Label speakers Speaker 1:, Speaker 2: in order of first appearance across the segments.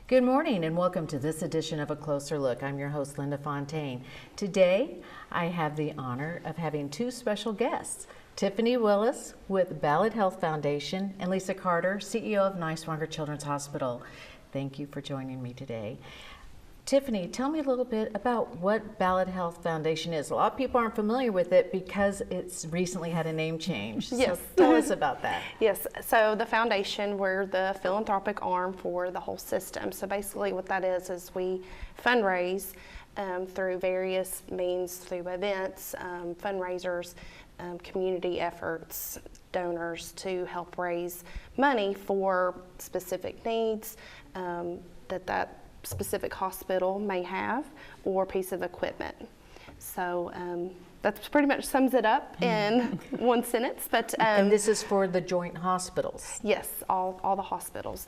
Speaker 1: Good morning and welcome to this edition of A Closer Look. I'm your host, Linda Fontaine. Today, I have the honor of having two special guests, Tiffany Willis with Ballad Health Foundation and Lisa Carter, CEO of Niswonger Children's Hospital. Thank you for joining me today. Tiffany, tell me a little bit about what Ballad Health Foundation is. A lot of people aren't familiar with it because it's recently had a name change.
Speaker 2: Yes.
Speaker 1: So tell us about that.
Speaker 2: Yes, so the foundation, we're the philanthropic arm for the whole system. So basically what that is we fundraise through various means, through events, fundraisers, community efforts, donors to help raise money for specific needs that specific hospital may have or piece of equipment. So that pretty much sums it up in one sentence. But
Speaker 1: and this is for the joint hospitals?
Speaker 2: Yes, all the hospitals.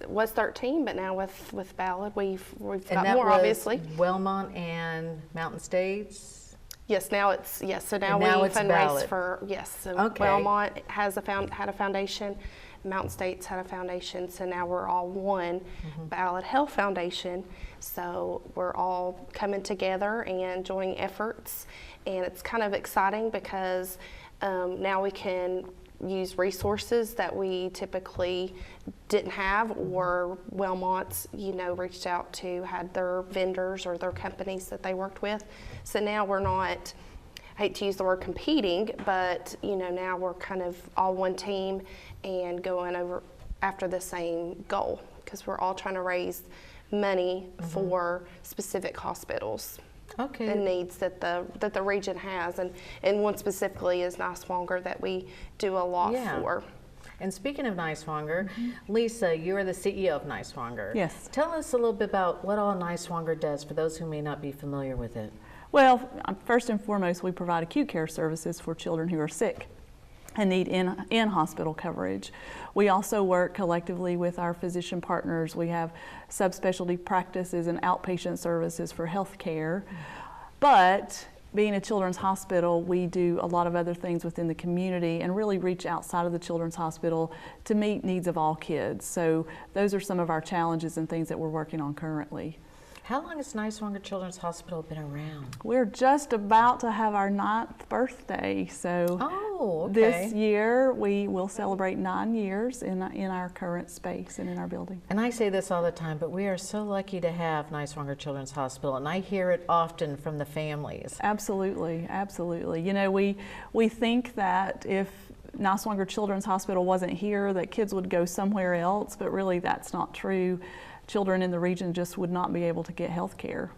Speaker 2: Was 13, but now with Ballad we've got
Speaker 1: that
Speaker 2: more,
Speaker 1: was
Speaker 2: obviously.
Speaker 1: Wellmont and Mountain States?
Speaker 2: Yes, now it's So now
Speaker 1: it's
Speaker 2: fundraise
Speaker 1: Ballad.
Speaker 2: for So
Speaker 1: okay.
Speaker 2: Wellmont had a foundation. Mountain States had a foundation, so now we're all one Ballad Health Foundation. So we're all coming together and joining efforts, and it's kind of exciting because now we can use resources that we typically didn't have, or Wellmont's, reached out to, had their vendors or their companies that they worked with. So now we're not, I hate to use the word competing, but now we're kind of all one team and going over after the same goal, because we're all trying to raise money for specific hospitals.
Speaker 1: Okay.
Speaker 2: The needs that the region has, and one specifically is Niswonger that we do a lot for.
Speaker 1: And speaking of Niswonger, Lisa, you're the CEO of Niswonger.
Speaker 3: Yes.
Speaker 1: Tell us a little bit about what all Niswonger does for those who may not be familiar with it.
Speaker 3: Well, first and foremost, we provide acute care services for children who are sick and need in-hospital coverage. We also work collectively with our physician partners. We have subspecialty practices and outpatient services for health care. But being a children's hospital, we do a lot of other things within the community and really reach outside of the children's hospital to meet needs of all kids. So those are some of our challenges and things that we're working on currently.
Speaker 1: How long has Niswonger Children's Hospital been around?
Speaker 3: We're just about to have our 9th birthday, so this year we will celebrate 9 years in our current space and in our building.
Speaker 1: And I say this all the time, but we are so lucky to have Niswonger Children's Hospital, and I hear it often from the families.
Speaker 3: Absolutely, absolutely. We think that if Niswonger Children's Hospital wasn't here, that kids would go somewhere else, but really that's not true. Children in the region just would not be able to get health care.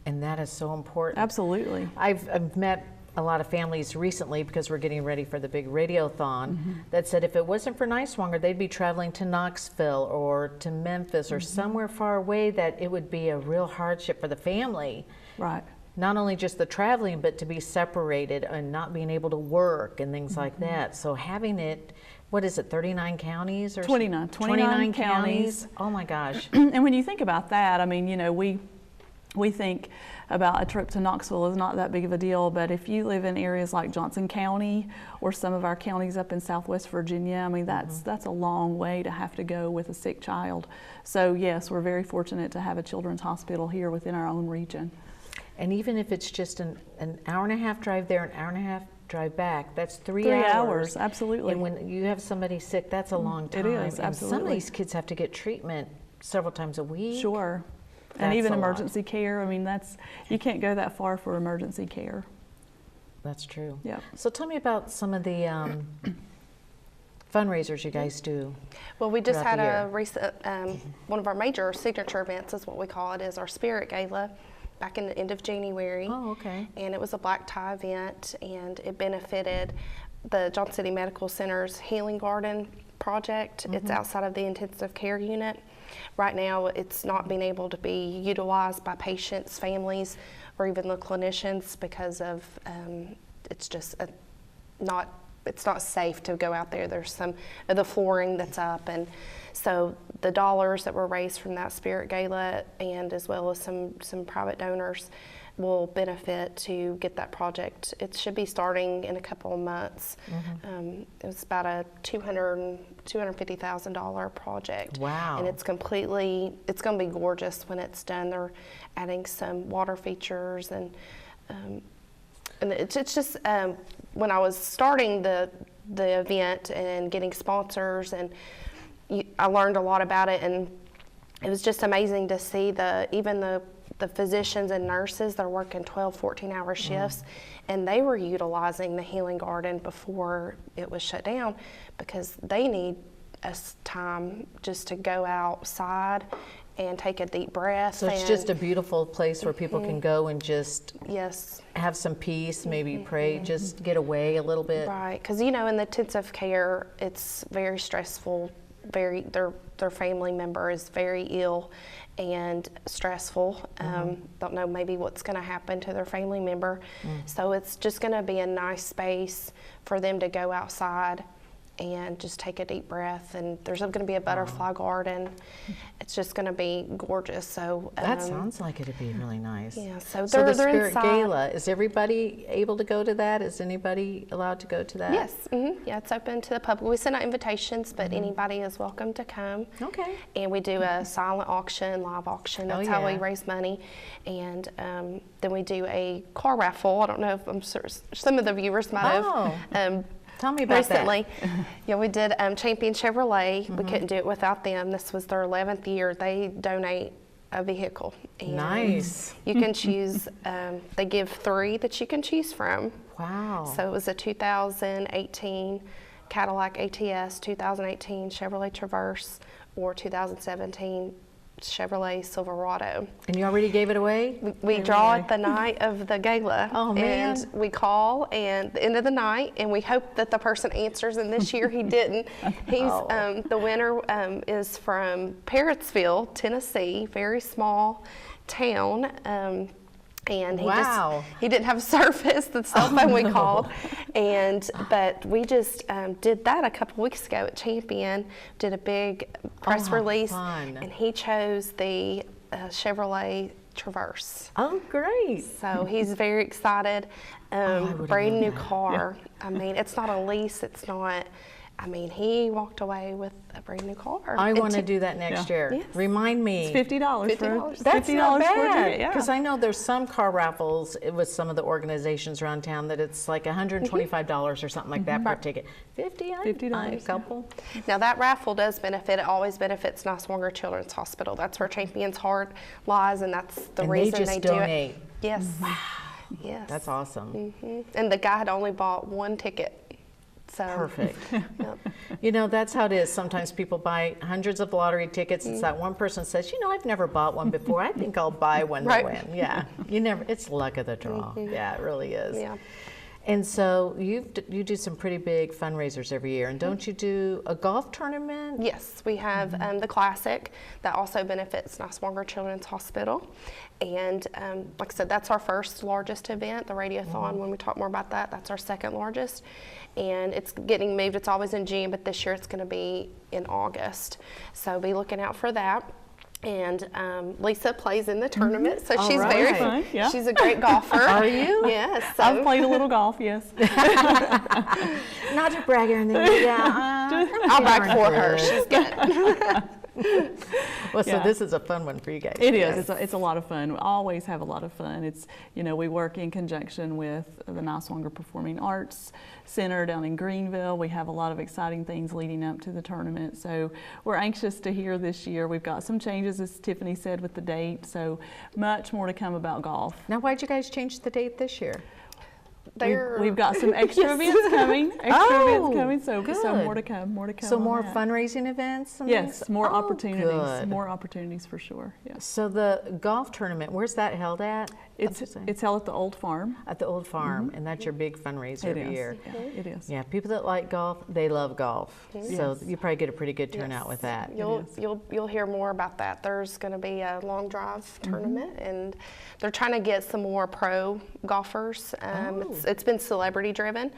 Speaker 1: And that is so important.
Speaker 3: Absolutely.
Speaker 1: I've met a lot of families recently, because we're getting ready for the big Radiothon, that said if it wasn't for Niswonger, they'd be traveling to Knoxville or to Memphis or somewhere far away, that it would be a real hardship for the family.
Speaker 3: Right.
Speaker 1: Not only just the traveling, but to be separated and not being able to work and things like that. So having it, what is it, 39 counties? Or
Speaker 3: 29 counties.
Speaker 1: Oh my gosh.
Speaker 3: And when you think about that, I mean, we think about a trip to Knoxville is not that big of a deal, but if you live in areas like Johnson County or some of our counties up in Southwest Virginia, I mean, that's a long way to have to go with a sick child. So yes, we're very fortunate to have a children's hospital here within our own region.
Speaker 1: And even if it's just an hour and a half drive there, an hour and a half drive back, that's 3
Speaker 3: hours.
Speaker 1: 3 hours,
Speaker 3: absolutely.
Speaker 1: And when you have somebody sick, that's a long time.
Speaker 3: It is, absolutely.
Speaker 1: And some of these kids have to get treatment several times a week.
Speaker 3: Sure. And even emergency care, I mean, you can't go that far for emergency care.
Speaker 1: That's true.
Speaker 3: Yeah.
Speaker 1: So tell me about some of the fundraisers you guys do.
Speaker 2: Well, we just had a recent, one of our major signature events is what we call it, is our Spirit Gala back in the end of January.
Speaker 1: Oh, okay.
Speaker 2: And it was a black tie event, and it benefited the Johnson City Medical Center's Healing Garden project. It's outside of the intensive care unit. Right now, it's not being able to be utilized by patients, families, or even the clinicians because of it's just not it's not safe to go out there. There's some of the flooring that's up, and so the dollars that were raised from that Spirit Gala, and as well as some private donors, will benefit to get that project. It should be starting in a couple of months. It was about a $250,000 project.
Speaker 1: Wow.
Speaker 2: And it's going to be gorgeous when it's done. They're adding some water features, and it's just, when I was starting the event and getting sponsors, and I learned a lot about it, and it was just amazing to see even the physicians and nurses. They're working 12, 14-hour shifts, and they were utilizing the Healing Garden before it was shut down, because they need time just to go outside and take a deep breath.
Speaker 1: So it's just a beautiful place where people can go and just
Speaker 2: yes,
Speaker 1: have some peace, maybe pray, just get away a little bit.
Speaker 2: right, because in the intensive care, it's very stressful. Their family member is very ill and stressful. Don't know maybe what's going to happen to their family member. So it's just going to be a nice space for them to go outside and just take a deep breath. And there's going to be a butterfly garden. It's just going to be gorgeous. So
Speaker 1: That sounds like it'd be really nice.
Speaker 2: yeah. So
Speaker 1: So
Speaker 2: they're
Speaker 1: the Spirit
Speaker 2: inside.
Speaker 1: Gala, is everybody able to go to that? Is anybody allowed to go to that?
Speaker 2: Yes. Yeah, it's open to the public. We send out invitations, but anybody is welcome to come.
Speaker 1: Okay.
Speaker 2: And we do a silent auction, live auction. That's how we
Speaker 1: yeah.
Speaker 2: raise money. And then we do a car raffle. I don't know if I'm sure some of the viewers might have.
Speaker 1: Tell me about
Speaker 2: Recently, yeah, we did Champion Chevrolet. We couldn't do it without them. This was their 11th year. They donate a vehicle. And
Speaker 1: Nice.
Speaker 2: You can choose, they give 3 that you can choose from.
Speaker 1: Wow.
Speaker 2: So it was a 2018 Cadillac ATS, 2018 Chevrolet Traverse, or 2017 Chevrolet Silverado.
Speaker 1: And you already gave it away?
Speaker 2: We draw it the night of the gala.
Speaker 1: Oh, man.
Speaker 2: And we call at the end of the night, and we hope that the person answers, and this year he didn't. He's the winner is from Parrotsville, Tennessee, very small town. And he didn't have service, the cell phone we called. But we just did that a couple weeks ago at Champion, did a big press release,
Speaker 1: fun.
Speaker 2: and he chose the Chevrolet Traverse.
Speaker 1: Oh, great.
Speaker 2: So he's very excited. Brand new car.
Speaker 3: Yeah.
Speaker 2: I mean, it's not a lease, it's not, he walked away with a brand new car.
Speaker 1: I
Speaker 2: And
Speaker 1: want to do that next year.
Speaker 2: Yes.
Speaker 1: Remind me.
Speaker 3: It's $50 for
Speaker 2: $50.
Speaker 1: That's
Speaker 3: $50
Speaker 1: not
Speaker 3: for a
Speaker 1: bad,
Speaker 3: ticket, yeah.
Speaker 1: because I know there's some car raffles with some of the organizations around town that it's like $125 or something like that per ticket. $50, a couple.
Speaker 2: Now that raffle does benefit, it always benefits Niswonger Children's Hospital. That's where Champion's heart lies, and that's the
Speaker 1: And
Speaker 2: reason
Speaker 1: they just
Speaker 2: do
Speaker 1: donate.
Speaker 2: it. Yes. Yes.
Speaker 1: That's awesome.
Speaker 2: And the guy had only bought 1 ticket. So,
Speaker 1: Perfect.
Speaker 2: Yep.
Speaker 1: You know, that's how it is. Sometimes people buy hundreds of lottery tickets. It's that one person says, I've never bought one before. I think I'll buy one to
Speaker 2: Right.
Speaker 1: win. Yeah. It's luck of the draw. Yeah, it really is.
Speaker 2: Yeah.
Speaker 1: And so you do some pretty big fundraisers every year. And don't you do a golf tournament?
Speaker 2: Yes, we have the Classic that also benefits Niswonger Children's Hospital. And like I said, that's our first largest event, the Radiothon. When we talk more about that, that's our second largest. And it's getting moved. It's always in June, but this year it's going to be in August. So be looking out for that. And Lisa plays in the tournament, so she's
Speaker 1: right.
Speaker 2: very
Speaker 3: Fun, yeah.
Speaker 2: she's a great golfer.
Speaker 1: Are you?
Speaker 2: Yes. So.
Speaker 3: I've played a little golf, yes.
Speaker 1: Not to brag or anything. Yeah.
Speaker 2: I'll back for her. She's good.
Speaker 1: Well, so
Speaker 3: Yeah.
Speaker 1: this is a fun one for you guys.
Speaker 3: It is. It's a lot of fun. We always have a lot of fun. It's, we work in conjunction with the Niswonger Performing Arts Center down in Greenville. We have a lot of exciting things leading up to the tournament. So we're anxious to hear this year. We've got some changes, as Tiffany said, with the date. So much more to come about golf.
Speaker 1: Now, why'd you guys change the date this year?
Speaker 3: We've got some extra events coming. So
Speaker 1: good.
Speaker 3: more to come. More to come.
Speaker 1: So
Speaker 3: on
Speaker 1: more
Speaker 3: that.
Speaker 1: fundraising events? And
Speaker 3: Yes,
Speaker 1: things?
Speaker 3: more
Speaker 1: Oh,
Speaker 3: opportunities.
Speaker 1: good.
Speaker 3: More opportunities for sure. Yes.
Speaker 1: So the golf tournament, where's that held at?
Speaker 3: It's held at the Old Farm.
Speaker 1: At the old farm, and that's your big fundraiser every year.
Speaker 3: Yeah, it is.
Speaker 1: Yeah, people that like golf, they love golf. So
Speaker 3: Yes.
Speaker 1: you probably get a pretty good turnout with that.
Speaker 2: You'll hear more about that. There's going to be a long drive tournament, and they're trying to get some more pro golfers. it's been celebrity driven,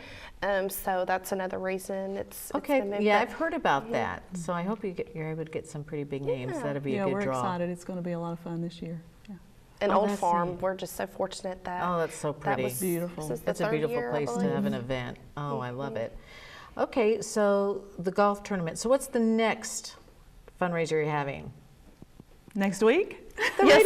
Speaker 2: so that's another reason it's
Speaker 1: Okay,
Speaker 2: been moved.
Speaker 1: yeah,
Speaker 2: But
Speaker 1: I've heard about that. So I hope you're able to get some pretty big names.
Speaker 2: Yeah.
Speaker 1: That'd be
Speaker 3: Yeah,
Speaker 1: a good
Speaker 3: we're
Speaker 1: draw.
Speaker 3: excited. It's going to be a lot of fun this year. Yeah.
Speaker 2: an
Speaker 1: Oh,
Speaker 2: old
Speaker 1: that's
Speaker 2: farm,
Speaker 1: neat.
Speaker 2: we're just so fortunate that
Speaker 1: Oh, that's so pretty.
Speaker 2: was
Speaker 3: Beautiful.
Speaker 2: This is the
Speaker 1: It's a
Speaker 2: third
Speaker 1: beautiful
Speaker 2: year, I
Speaker 1: place to
Speaker 2: believe.
Speaker 1: have an event. Oh, I love it. Okay, so the golf tournament. So what's the next fundraiser you're having?
Speaker 3: Next week?
Speaker 2: Yes.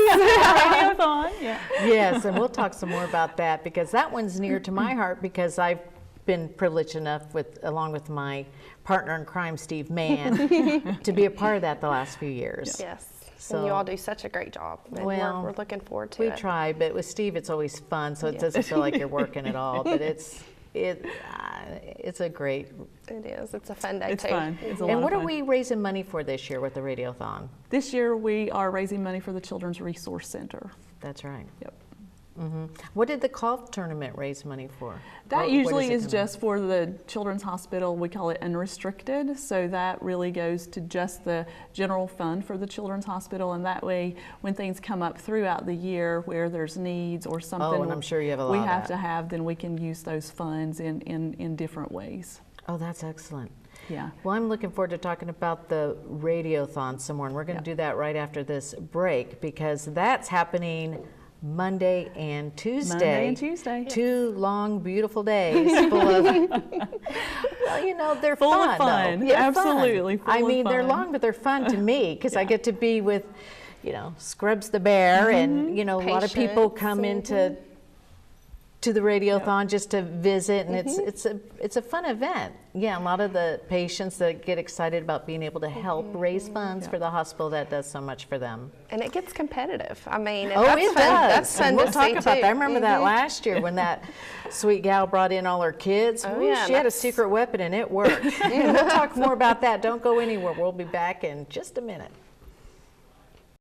Speaker 3: Radiothon. Yeah.
Speaker 1: Yes, and we'll talk some more about that because that one's near to my heart because I've been privileged enough along with my partner in crime, Steve Mann, to be a part of that the last few years.
Speaker 2: Yes.
Speaker 1: So-
Speaker 2: And you all do such a great job. And
Speaker 1: Well,
Speaker 2: we're looking forward to
Speaker 1: We
Speaker 2: it.
Speaker 1: try, but with Steve, it's always fun, so it
Speaker 2: Yeah.
Speaker 1: doesn't feel like you're working at all. But it's a great.
Speaker 2: It is. It's a fun day
Speaker 3: It's
Speaker 2: too.
Speaker 3: fun. It's a lot
Speaker 1: And
Speaker 3: of
Speaker 1: what are
Speaker 3: fun.
Speaker 1: we raising money for this year with the Radiothon?
Speaker 3: This year we are raising money for the Children's Resource Center.
Speaker 1: That's right.
Speaker 3: Yep.
Speaker 1: What did the golf tournament raise money for?
Speaker 3: That
Speaker 1: What
Speaker 3: usually
Speaker 1: does it
Speaker 3: is
Speaker 1: come
Speaker 3: just for the Children's Hospital. We call it unrestricted. So that really goes to just the general fund for the Children's Hospital. And that way, when things come up throughout the year where there's needs or something
Speaker 1: and I'm sure you have a lot
Speaker 3: we
Speaker 1: of
Speaker 3: have
Speaker 1: that.
Speaker 3: to have, then we can use those funds in different ways.
Speaker 1: Oh, that's excellent.
Speaker 3: Yeah.
Speaker 1: Well, I'm looking forward to talking about the Radiothon some more, and we're going to do that right after this break because that's happening Monday and Tuesday.
Speaker 3: Monday and Tuesday.
Speaker 1: 2 long, beautiful days full of, well, you know, they're
Speaker 3: Full
Speaker 1: fun.
Speaker 3: of fun.
Speaker 1: Though. Yeah,
Speaker 3: Absolutely,
Speaker 1: Fun.
Speaker 3: full
Speaker 1: I
Speaker 3: of
Speaker 1: mean, they're
Speaker 3: fun.
Speaker 1: long, but they're fun to me because I get to be with, you know, Scrubs the Bear, and, you know, a lot of people
Speaker 2: Patients,
Speaker 1: come into to the Radiothon just to visit, and it's a fun event. Yeah, a lot of the patients that get excited about being able to help raise funds for the hospital that does so much for them.
Speaker 2: And it gets competitive. I mean,
Speaker 1: Oh,
Speaker 2: that's
Speaker 1: it
Speaker 2: fun.
Speaker 1: does.
Speaker 2: That's fun
Speaker 1: And we'll
Speaker 2: to
Speaker 1: talk
Speaker 2: see
Speaker 1: about
Speaker 2: too.
Speaker 1: that. I remember that last year when that sweet gal brought in all her kids.
Speaker 2: Oh,
Speaker 1: Woo,
Speaker 2: yeah,
Speaker 1: she had a
Speaker 2: that's-
Speaker 1: secret weapon and it worked. And we'll talk more about that. Don't go anywhere. We'll be back in just a minute.